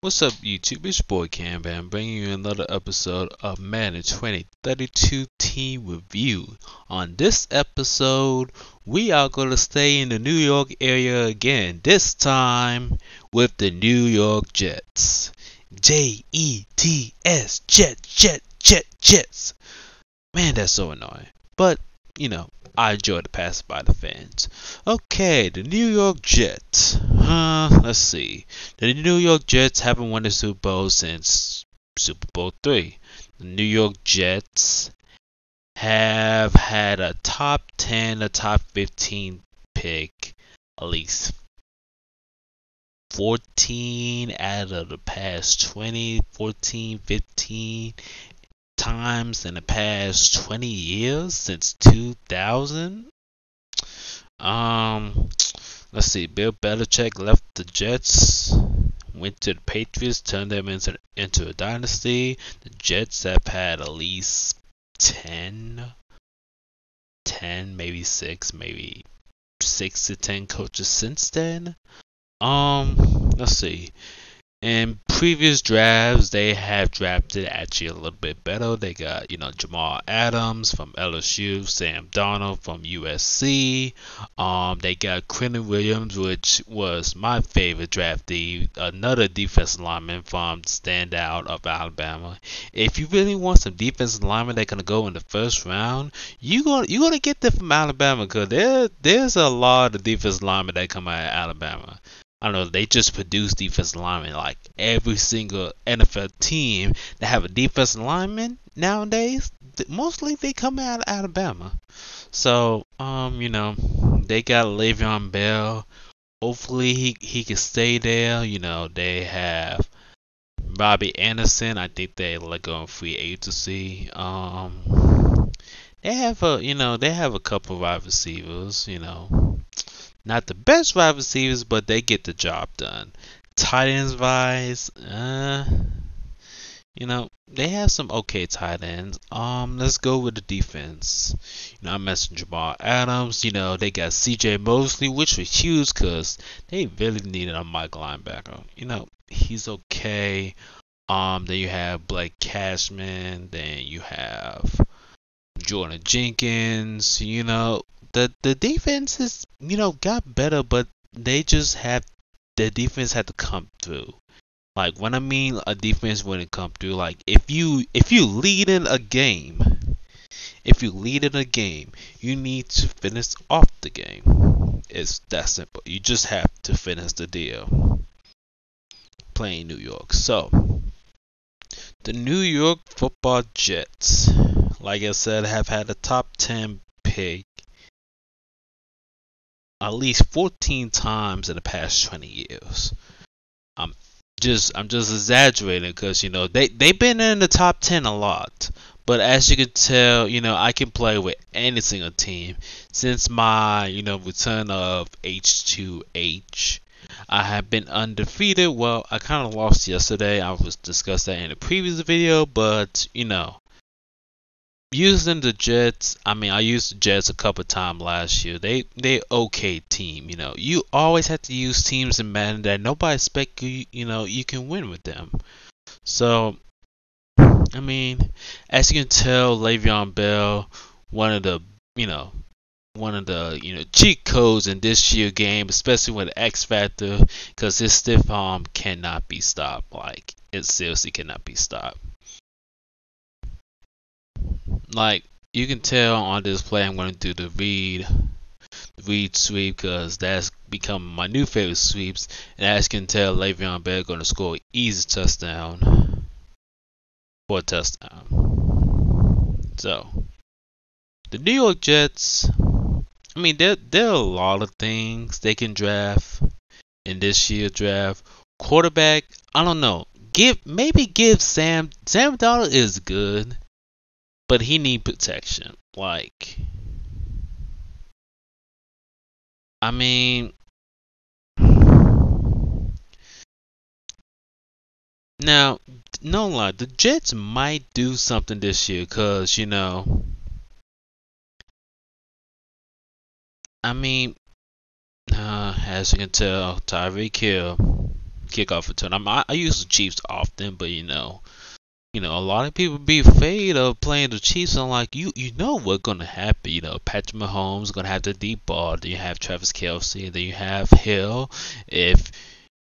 What's up, YouTube? It's your boy Cam, bringing you another episode of Madden 2032 Team Review. On this episode, we are going to stay in the New York area again, this time with the New York Jets. Jets, Jets. Man, that's so annoying. But, I enjoy the pass by the fans. Okay, the New York Jets. Let's see. The New York Jets haven't won the Super Bowl since Super Bowl III. The New York Jets have had a top 10, a top 15 pick at least 14 out of the past 20, 14, 15 times in the past 20 years since 2000. Let's see. Bill Belichick left the Jets, went to the Patriots, turned them into a dynasty. The Jets have had at least 10, maybe 6 to 10 coaches since then. Let's see. In previous drafts, they have drafted actually a little bit better. They got, Jamal Adams from LSU, Sam Darnold from USC. They got Quentin Williams, which was my favorite draftee, another defensive lineman from the standout of Alabama. If you really want some defensive linemen that gonna go in the first round, you're gonna get them from Alabama, because there's a lot of defensive linemen that come out of Alabama. I don't know, they just produce defensive linemen. Like every single NFL team that have a defensive lineman nowadays, mostly they come out of Alabama. So, they got Le'Veon Bell. Hopefully he can stay there. They have Robbie Anderson. I think they let go in free agency. They have a couple of wide receivers. Not the best wide receivers, but they get the job done. Tight ends wise, they have some okay tight ends. Let's go with the defense. I mentioned Jamal Adams. They got CJ Mosley, which was huge because they really needed a Mike linebacker. He's okay. Then you have Blake Cashman. Then you have Jordan Jenkins. The defense is, got better, but they just have, the defense had to come through. Like, when I mean a defense when it come through, like, if you lead in a game, you need to finish off the game. It's that simple. You just have to finish the deal. Playing New York. So, the New York Football Jets, like I said, have had a top 10 pick at least 14 times in the past 20 years. I'm just exaggerating because they've been in the top 10 a lot. But as you can tell, I can play with any single team. Since my return of H2H, I have been undefeated. Well, I kind of lost yesterday. I was discussed that in the previous video, but using the Jets, I used the Jets a couple times last year. They okay team. You always have to use teams in Madden that nobody expect you can win with them. So, as you can tell, Le'Veon Bell, one of the cheat codes in this year game, especially with the X Factor, because his stiff arm cannot be stopped. Like, it seriously cannot be stopped. Like, you can tell on this play, I'm going to do the read sweep, because that's become my new favorite sweeps. And as you can tell, Le'Veon Bell going to score an easy touchdown for a touchdown. So, the New York Jets, there are a lot of things they can draft in this year's draft. Quarterback, I don't know. Maybe give Sam Darnold is good, but he need protection. Like, now, no lie, the Jets might do something this year, because as you can tell, Tyreek Hill, kickoff return. I use the Chiefs often, but a lot of people be afraid of playing the Chiefs. I'm like, you know what's gonna happen. Patrick Mahomes is gonna have the deep ball. Then you have Travis Kelce. Then you have Hill. If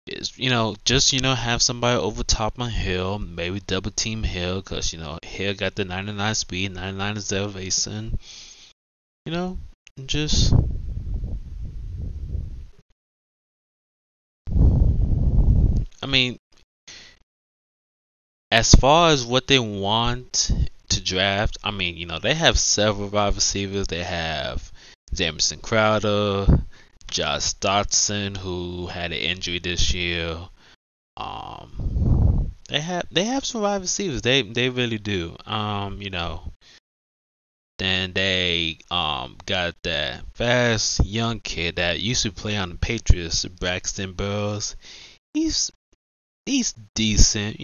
it's, have somebody over top on Hill, maybe double team Hill, cause Hill got the 99 speed, 99 acceleration. Just. I mean, as far as what they want to draft, they have several wide receivers. They have Jamison Crowder, Josh Dotson, who had an injury this year. They have some wide receivers. They really do. Then they got that fast young kid that used to play on the Patriots, Braxton Burrows. He's decent.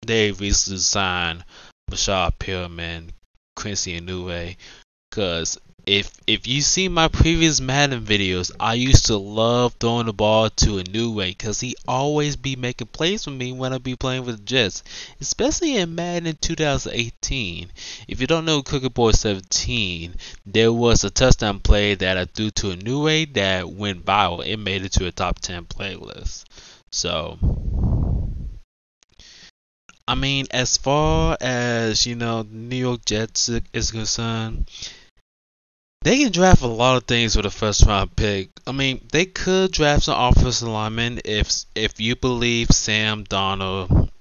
They recently signed Bashar Perriman, Quincy Inouye. Cause if you see my previous Madden videos, I used to love throwing the ball to Inouye, cause he always be making plays for me when I be playing with the Jets, especially in Madden 2018. If you don't know Cookie Boy 17, there was a touchdown play that I threw to Inouye that went viral. It made it to a top 10 playlist. So, as far as, the New York Jets is concerned, they can draft a lot of things with a first round pick. They could draft some offensive linemen if you believe Sam Darnold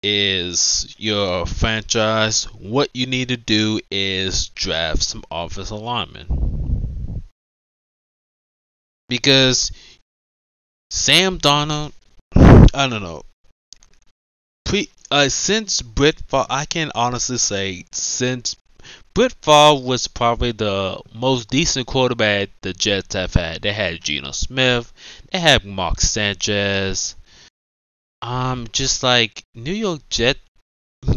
is your franchise. What you need to do is draft some offensive linemen. Because Sam Darnold, I don't know. Since Brett Favre, I can honestly say, since Brett Favre was probably the most decent quarterback the Jets have had. They had Geno Smith, they had Mark Sanchez. Just like New York Jets, they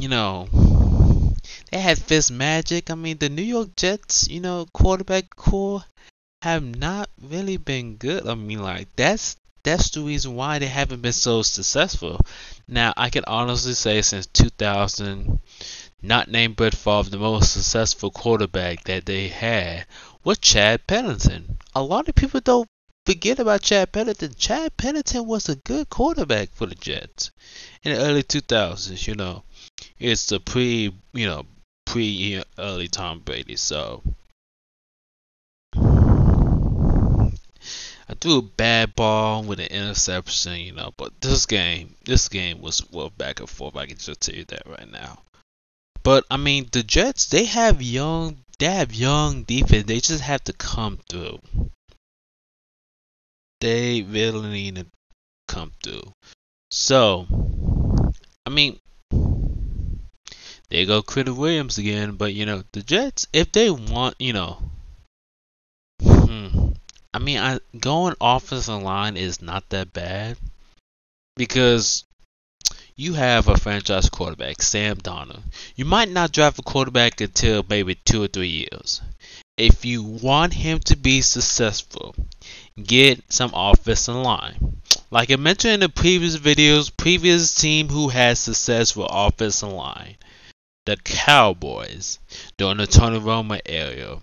had Fitzmagic. The New York Jets, quarterback core have not really been good. That's the reason why they haven't been so successful. Now, I can honestly say since 2000, not named Brett Favre, the most successful quarterback that they had was Chad Pennington. A lot of people don't forget about Chad Pennington. Chad Pennington was a good quarterback for the Jets in the early 2000s. It's the pre-early Tom Brady. So I threw a bad ball with an interception, but this game was back and forth. I can just tell you that right now. But the Jets, they have young defense. They just have to come through. They really need to come through. So, there go Critter Williams again. But the Jets, if they want, going offensive line is not that bad because you have a franchise quarterback, Sam Darnold. You might not draft a quarterback until maybe 2 or 3 years. If you want him to be successful, get some offensive line. Like I mentioned in the previous videos, previous team who had success with offensive line, the Cowboys during the Tony Romo era.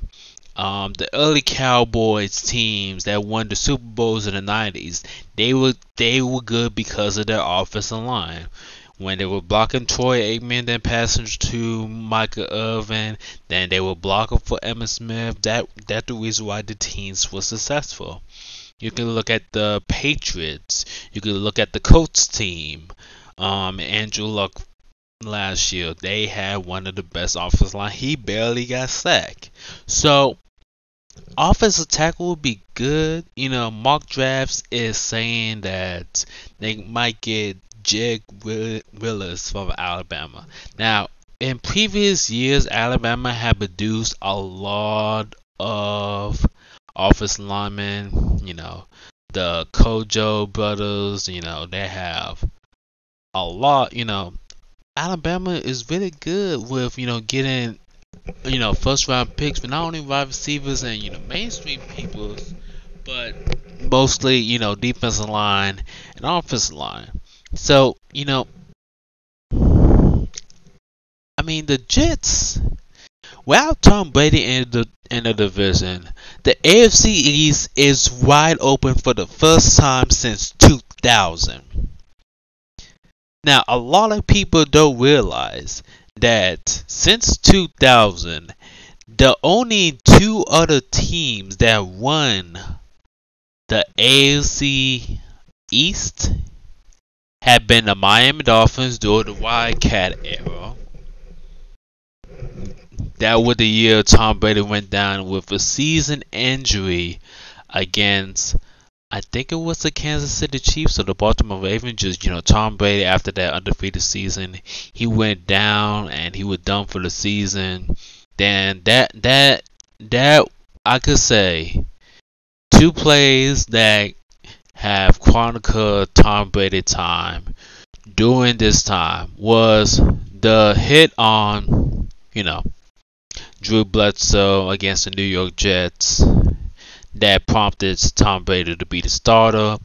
The early Cowboys teams that won the Super Bowls in the 90s, they were good because of their offensive line. When they were blocking Troy Aikman, then passing to Michael Irvin, then they were blocking for Emmitt Smith. That's the reason why the teams were successful. You can look at the Patriots. You can look at the Colts team. Andrew Luck last year, they had one of the best offensive line. He barely got sacked. So offensive tackle would be good. Mock drafts is saying that they might get Jake Willis from Alabama. Now, in previous years, Alabama had produced a lot of offensive linemen. The Kojo brothers. They have a lot. Alabama is really good with getting first round picks, but not only wide receivers and mainstream people, but mostly, defensive line and offensive line. So, the Jets, without Tom Brady in the division, the AFC East is wide open for the first time since 2000. Now, a lot of people don't realize that since 2000, the only two other teams that won the AFC East have been the Miami Dolphins during the Wildcat era. That was the year Tom Brady went down with a season injury against, I think it was the Kansas City Chiefs or the Baltimore Ravens. Just, Tom Brady, after that undefeated season, he went down and he was done for the season. Then that I could say two plays that have chronicled Tom Brady time during this time was the hit on, Drew Bledsoe against the New York Jets that prompted Tom Brady to be the starter,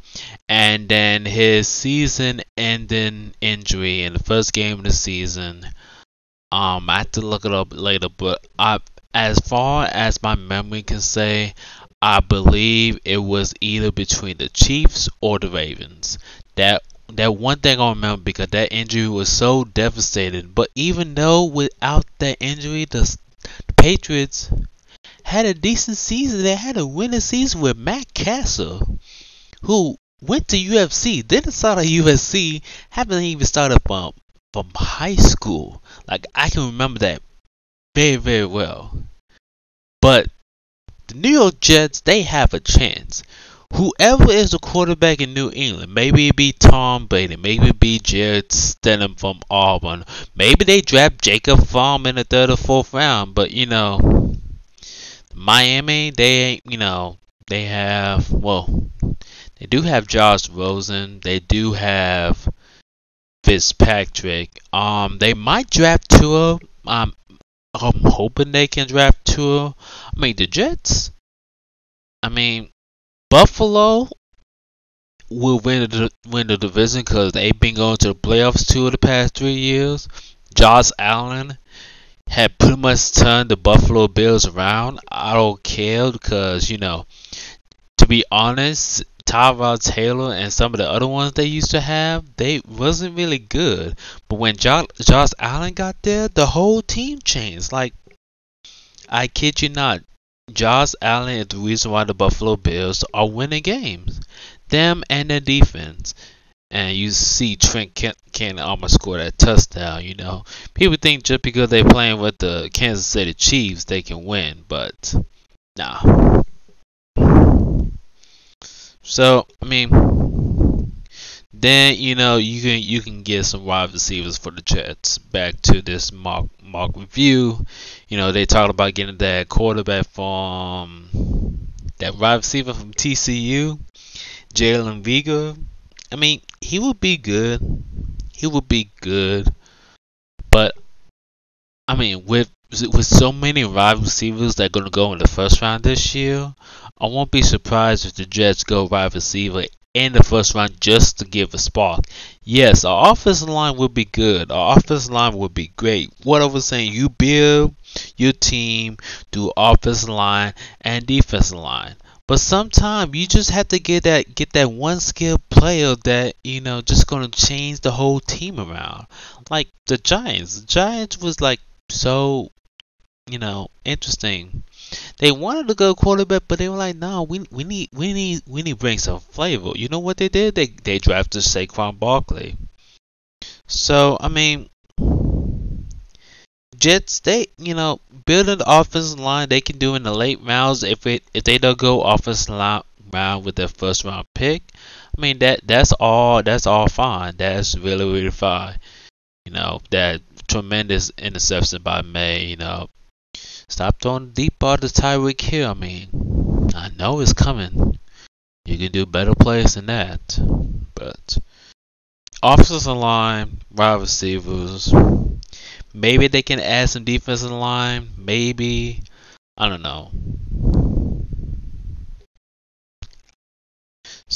and then his season-ending injury in the first game of the season. I have to look it up later, but as far as my memory can say, I believe it was either between the Chiefs or the Ravens. That one thing I remember, because that injury was so devastating. But even though without that injury, the Patriots had a decent season. They had a winning season with Matt Castle, who went to UFC, didn't start at USC, haven't even started from high school. Like, I can remember that very, very well. But the New York Jets, they have a chance. Whoever is the quarterback in New England, maybe it be Tom Brady, maybe it be Jared Stidham from Auburn, maybe they draft Jacob Fromm in the third or fourth round. But Miami, they ain't, they have, they do have Josh Rosen, they do have Fitzpatrick. They might draft Tua. I'm hoping they can draft Tua. The Jets. Buffalo will win the division because they've been going to the playoffs 2 of the past 3 years. Josh Allen had pretty much turned the Buffalo Bills around. I don't care because, to be honest, Tyrod Taylor and some of the other ones they used to have, they wasn't really good. But when Josh Allen got there, the whole team changed. Like, I kid you not, Josh Allen is the reason why the Buffalo Bills are winning games. Them and their defense. And you see Trent Cannon almost score that touchdown, People think just because they're playing with the Kansas City Chiefs, they can win. But, nah. So, then, you can get some wide receivers for the Jets. Back to this mock review. They talked about getting that quarterback from that wide receiver from TCU, Jalen Vega. He would be good. He would be good. But, with so many wide receivers that are going to go in the first round this year, I won't be surprised if the Jets go wide receiver in the first round just to give a spark. Yes, our offensive line will be good. Our offensive line will be great. What I was saying, you build your team through offensive line and defensive line. But sometimes you just have to get that one skilled player that, just gonna change the whole team around. Like the Giants. The Giants was like so, interesting. They wanted to go quarterback, but they were like, no, we need to bring some flavor. You know what they did? They drafted Saquon Barkley. So Jets, they building the offensive line, they can do in the late rounds if they don't go offensive line round with their first round pick. That's all fine. That's really fine. That tremendous interception by May. Stop throwing deep ball to Tyreek Hill. I know it's coming. You can do better plays than that. But offensive line, wide receivers. Maybe they can add some defensive line. Maybe. I don't know.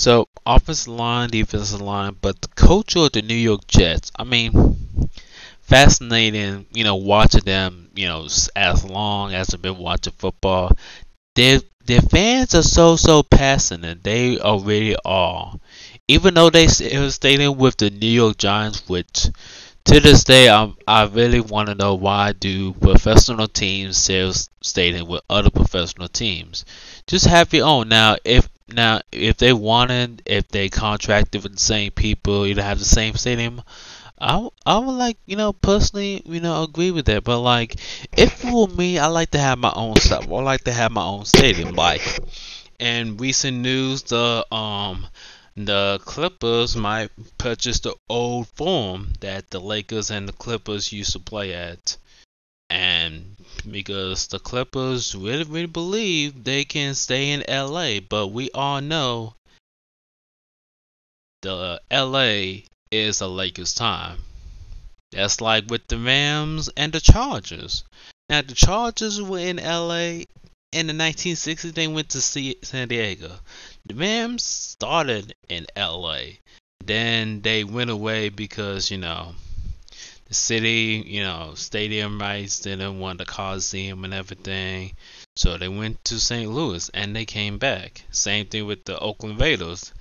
So offensive line, defensive line, but the culture of the New York Jets. I mean, fascinating. Watching them. As long as I've been watching football, their fans are so passionate. They already are. Even though they still staying with the New York Giants, which to this day I really want to know why do professional teams still staying with other professional teams. Just have your own. If they wanted, if they contracted with the same people, you have the same stadium. I would like, personally, agree with that. But like, if for me, I like to have my own stuff. I like to have my own stadium. Like, in recent news, the Clippers might purchase the old Forum that the Lakers and the Clippers used to play at, and because the Clippers really believe they can stay in LA, but we all know the LA is a Lakers time. That's like with the Rams and the Chargers. Now the Chargers were in LA in the 1960s. They went to San Diego. The Rams started in LA. Then they went away because the city, stadium rights didn't want the Coliseum and everything. So they went to St. Louis and they came back. Same thing with the Oakland Raiders.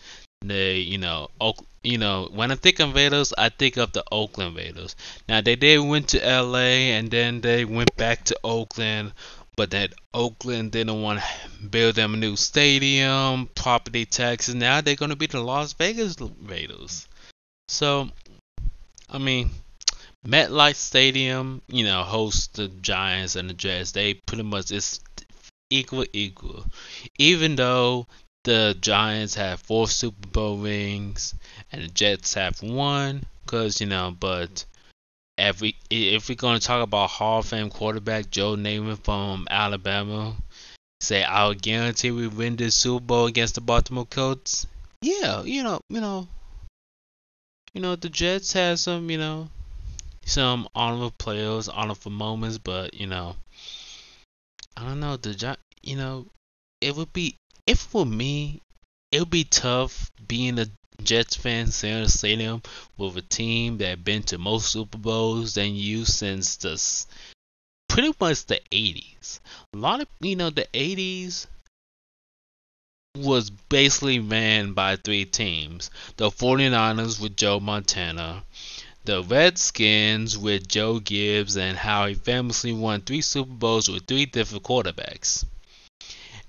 They, when I think of Raiders, I think of the Oakland Raiders. Now they did went to LA and then they went back to Oakland, but that Oakland didn't want to build them a new stadium, property taxes. Now they're gonna be the Las Vegas Raiders. So, I mean, MetLife Stadium, hosts the Giants and the Jets. They pretty much is equal. Even though the Giants have 4 Super Bowl rings and the Jets have 1, but if we're gonna talk about Hall of Fame quarterback Joe Namath from Alabama, say I'll guarantee we win this Super Bowl against the Baltimore Colts. Yeah, the Jets have some honorable players, honorable moments, but I don't know it would be if for me it would be tough being a Jets fan sitting in a stadium with a team that been to most Super Bowls than you since pretty much the 80s. A lot of the 80s was basically ran by 3 teams: the 49ers with Joe Montana, the Redskins with Joe Gibbs and how he famously won 3 Super Bowls with 3 different quarterbacks,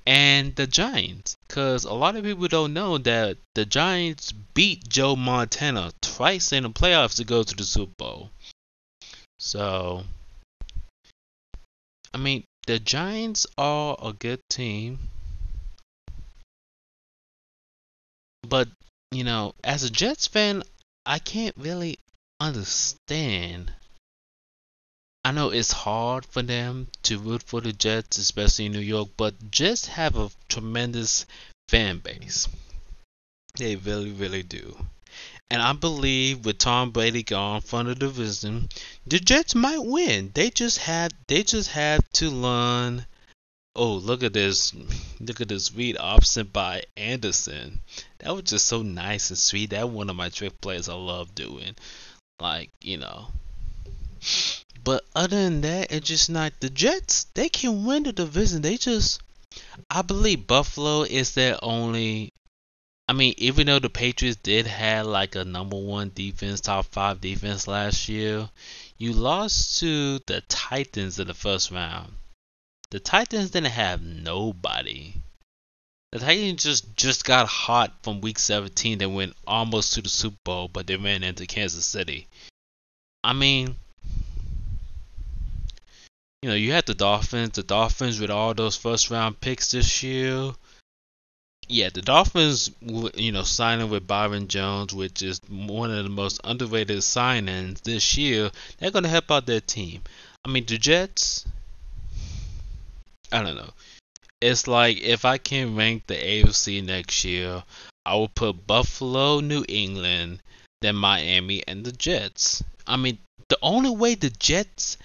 and the Giants. Because a lot of people don't know that the Giants beat Joe Montana twice in the playoffs to go to the Super Bowl. So, I mean, the Giants are a good team. But, as a Jets fan, I can't really understand. I know it's hard for them to root for the Jets, especially in New York, but Jets have a tremendous fan base. They really do. And I believe with Tom Brady gone from the division, the Jets might win. They just have to learn. Oh, look at this. Look at this read option by Anderson. That was just so nice and sweet. That one of my trick plays I love doing. Like, But other than that, it's just not the Jets. They can win the division. I believe Buffalo is their only. I mean, even though the Patriots did have like a number 1 defense, top 5 defense last year, you lost to the Titans in the first round. The Titans didn't have nobody. The Titans just got hot from week 17. They went almost to the Super Bowl, but they ran into Kansas City. I mean, you had the Dolphins. The Dolphins with all those first round picks this year. Yeah, the Dolphins, signing with Byron Jones, which is one of the most underrated signings this year. They're going to help out their team. I mean, the Jets, I don't know. It's like if I can rank the AFC next year, I will put Buffalo, New England, then Miami, and the Jets. I mean, the only way the Jets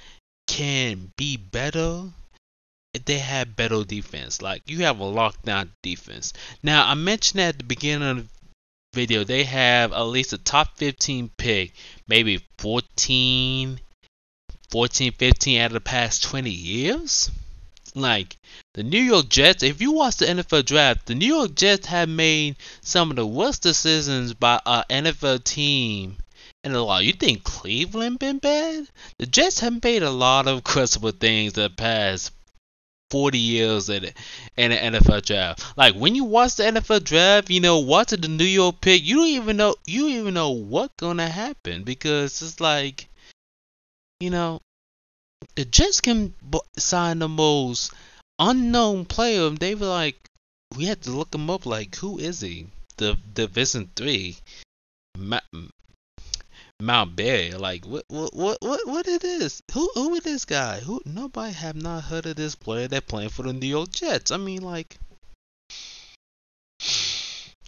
can be better if they have better defense. Like, you have a lockdown defense. Now, I mentioned at the beginning of video, they have at least a top 15 pick, maybe 14, 15 out of the past 20 years. Like the New York Jets, if you watch the NFL draft, the New York Jets have made some of the worst decisions by an NFL team in a while. You think Cleveland been bad? The Jets have made a lot of questionable things in the past 40 years in the NFL draft. Like when you watch the NFL draft, watching the New York pick, you don't even know what's gonna happen, because it's like, you know, the Jets can sign the most unknown player. They were like, we had to look him up. Like, who is he? The Division 3, Mount Berry. Like, what is this? Who is this guy? Who? Nobody have not heard of this player that playing for the New York Jets. I mean, like,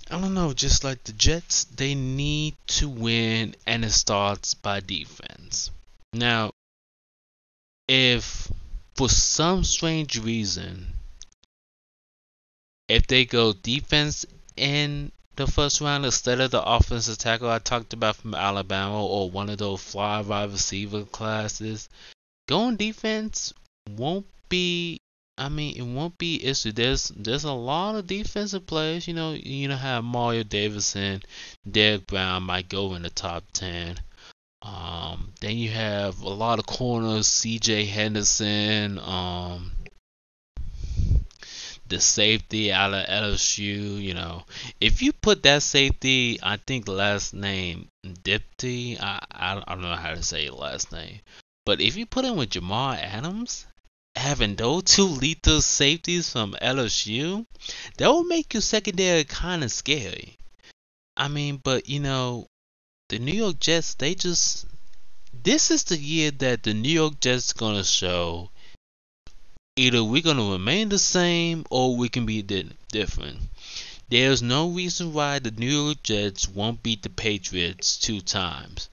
I don't know. Just like the Jets, they need to win, and it starts by defense. Now, if for some strange reason, if they go defense in the first round instead of the offensive tackle I talked about from Alabama, or one of those fly wide receiver classes, going defense won't be. I mean, it won't be issue. There's a lot of defensive players. Have Mario Davison, Derek Brown might go in the top 10. Then you have a lot of corners, C.J. Henderson, the safety out of LSU. If you put that safety, I think last name Dipty, I don't know how to say your last name, but if you put him with Jamal Adams, having those two lethal safeties from LSU, that will make your secondary kind of scary. I mean, but the New York Jets, this is the year that the New York Jets gonna show either we're gonna remain the same or we can be different. There's no reason why the New York Jets won't beat the Patriots 2 times.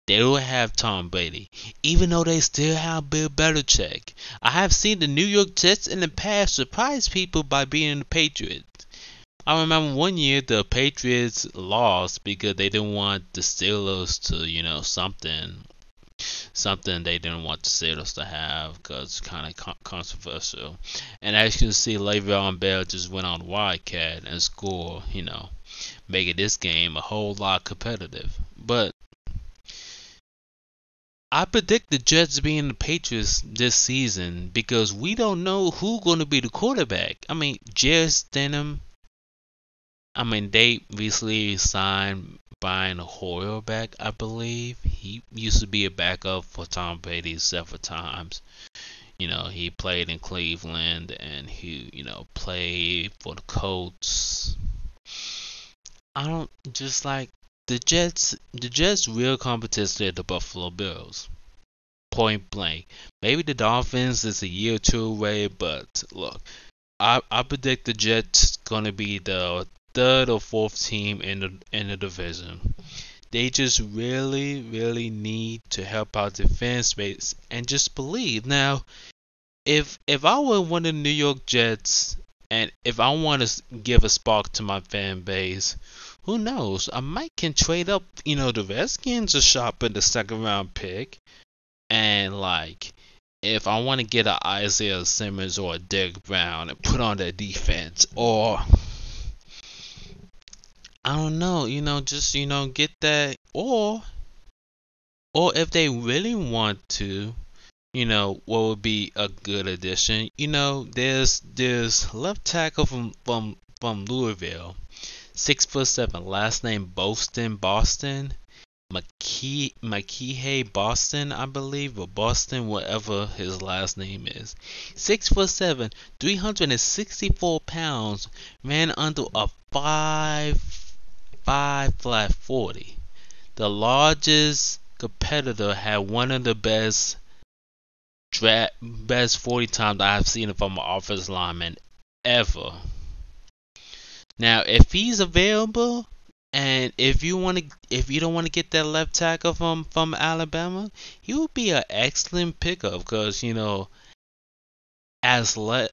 They will have Tom Brady, even though they still have Bill Belichick. I have seen the New York Jets in the past surprise people by beating the Patriots. I remember one year the Patriots lost because they didn't want the Steelers to, something they didn't want the Steelers to have, because it's kind of controversial. And as you can see, Le'Veon Bell just went on Wildcat and scored, making this game a whole lot competitive. But I predict the Jets being the Patriots this season, because we don't know who's going to be the quarterback. I mean, Jarrett Stidham. They recently signed Brian Hoyer back, I believe. He used to be a backup for Tom Brady several times. He played in Cleveland, and he, played for the Colts. I don't just like the Jets. The Jets' real competition is the Buffalo Bills. Point blank. Maybe the Dolphins is a year or two away, but look, I predict the Jets gonna be the 3rd or 4th team in the division. They just really, really need to help out the fan space and just believe. Now, if I were one of the New York Jets, and if I want to give a spark to my fan base, who knows? I might can trade up. The Redskins are shopping the 2nd round pick, and like, if I want to get an Isaiah Simmons or a Derek Brown and put on their defense, or I don't know, just get that, or if they really want to, what would be a good addition? There's left tackle from Louisville, 6'7", last name Boston, McKeehey Boston, I believe, or Boston, whatever his last name is. 6'7", 364 pounds, ran under a 5'5" flat 40. The largest competitor had one of the best 40 times I've seen it from an offensive lineman ever. Now, if he's available, and if you don't want to get that left tackle from Alabama, he would be an excellent pickup, because as a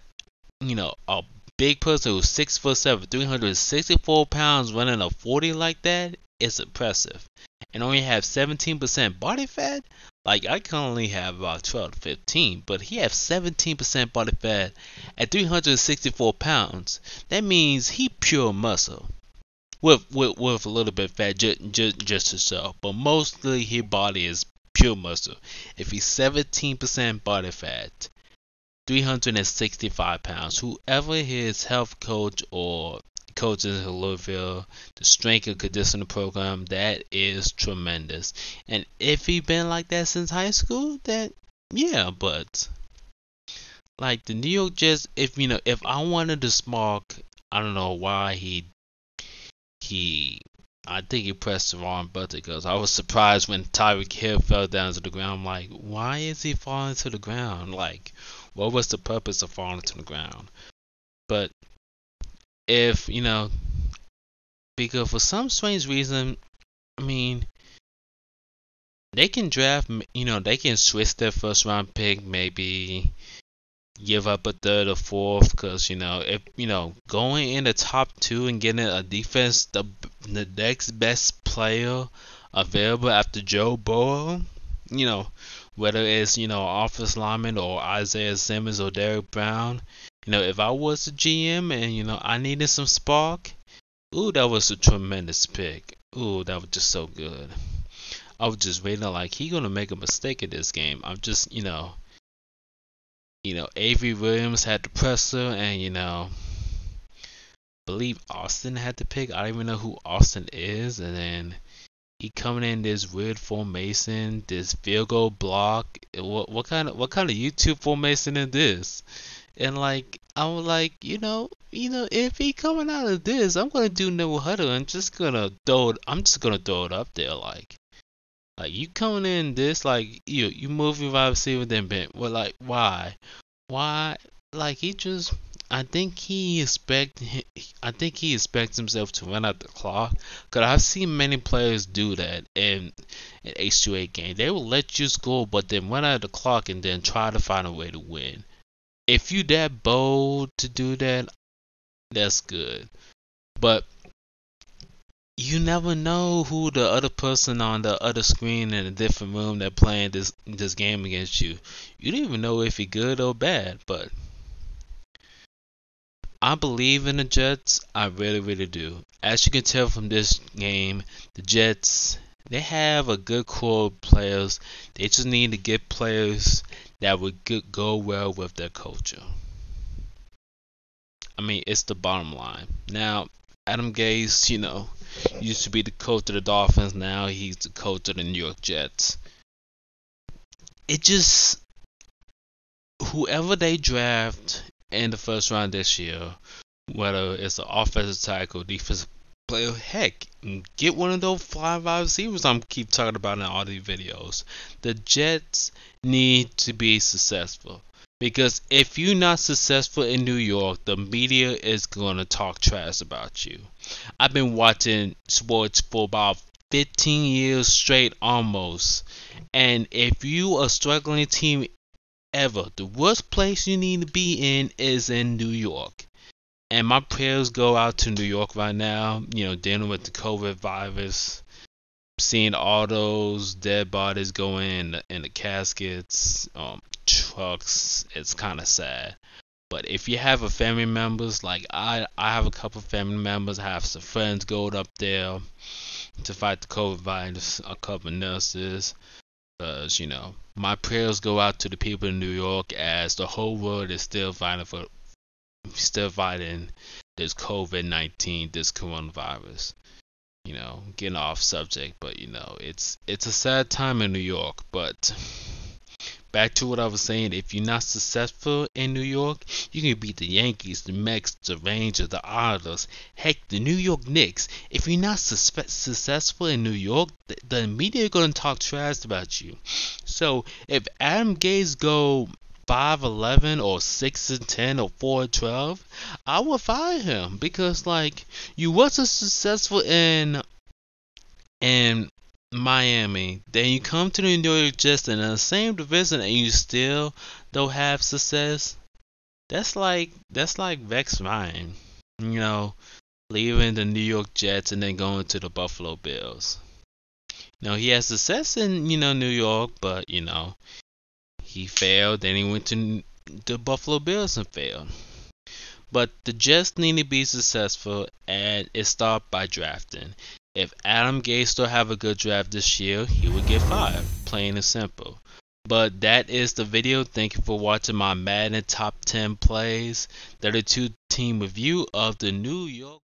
big person who's 6'7", 364 pounds running a 40 like that is impressive. And only have 17% body fat. Like I can only have about 12 to 15, but he has 17% body fat at 364 pounds. That means he pure muscle. With a little bit of fat just to show, but mostly his body is pure muscle. If he's 17% body fat, 365 pounds, whoever his health coach or coaches in Louisville, the strength and conditioning program, that is tremendous. And if he been like that since high school, then yeah, but like the New York Jets, if I wanted to spark, I don't know why I think he pressed the wrong button because I was surprised when Tyreek Hill fell down to the ground. I'm like, why is he falling to the ground? Like, what was the purpose of falling to the ground? But if, because for some strange reason, I mean, they can draft, they can switch their first round pick, maybe give up a third or fourth, because if going in the top two and getting a defense, the next best player available after Joe Burrow, whether it's offensive lineman or Isaiah Simmons or Derrick Brown, if I was the GM and I needed some spark, ooh, that was a tremendous pick. Ooh, that was just so good. I was just waiting like he gonna make a mistake in this game. I'm just Avery Williams had the presser, and believe Austin had the pick. I don't even know who Austin is, and then he coming in this weird formation, this field goal block. What kind of YouTube formation is this? And like I was like, if he coming out of this, I'm gonna do no huddle. I'm just gonna throw it up there like you coming in this like you moving wide receiver then bent. Well, like why? Like he just I think he expects himself to run out the clock. Cause I've seen many players do that in an H2A game. They will let you score, but then run out the clock and then try to find a way to win. If you that bold to do that, that's good. But you never know who the other person on the other screen in a different room that playing this game against you. You don't even know if he's good or bad. But I believe in the Jets. I really, really do. As you can tell from this game, the Jets, they have a good core of players. They just need to get players that would go well with their culture. I mean, it's the bottom line. Now, Adam Gase, used to be the coach of the Dolphins. Now he's the coach of the New York Jets. It just, whoever they draft in the first round this year, whether it's an offensive tackle, defensive player, heck, get one of those fly wide receivers I'm keep talking about in all these videos. The Jets need to be successful. Because if you're not successful in New York, the media is going to talk trash about you. I've been watching sports for about 15 years straight almost. And if you are a struggling team ever, the worst place you need to be in is in New York. And my prayers go out to New York right now, dealing with the COVID virus. Seeing all those dead bodies going in the caskets, trucks, it's kind of sad. But if you have a family members, like I have a couple family members, I have some friends going up there to fight the COVID virus, a couple nurses. Because, my prayers go out to the people in New York as the whole world is still fighting this COVID-19, this coronavirus. Getting off subject, but it's a sad time in New York. But back to what I was saying, if you're not successful in New York, you can beat the Yankees, the Mets, the Rangers, the Islanders, heck, the New York Knicks. If you're not successful in New York, the media are gonna talk trash about you. So if Adam Gase go 5-11 or 6-10 or 4-12, I would fire him because you wasn't successful in Miami, then you come to the New York Jets in the same division and you still don't have success. That's like Vex Ryan, you know, leaving the New York Jets and then going to the Buffalo Bills. He has success in New York, but he failed. Then he went to the Buffalo Bills and failed. But the Jets need to be successful, and it starts by drafting. If Adam Gase don't have a good draft this year, he would get fired. Plain and simple. But that is the video. Thank you for watching my Madden top 10 plays. That are two team review of the New York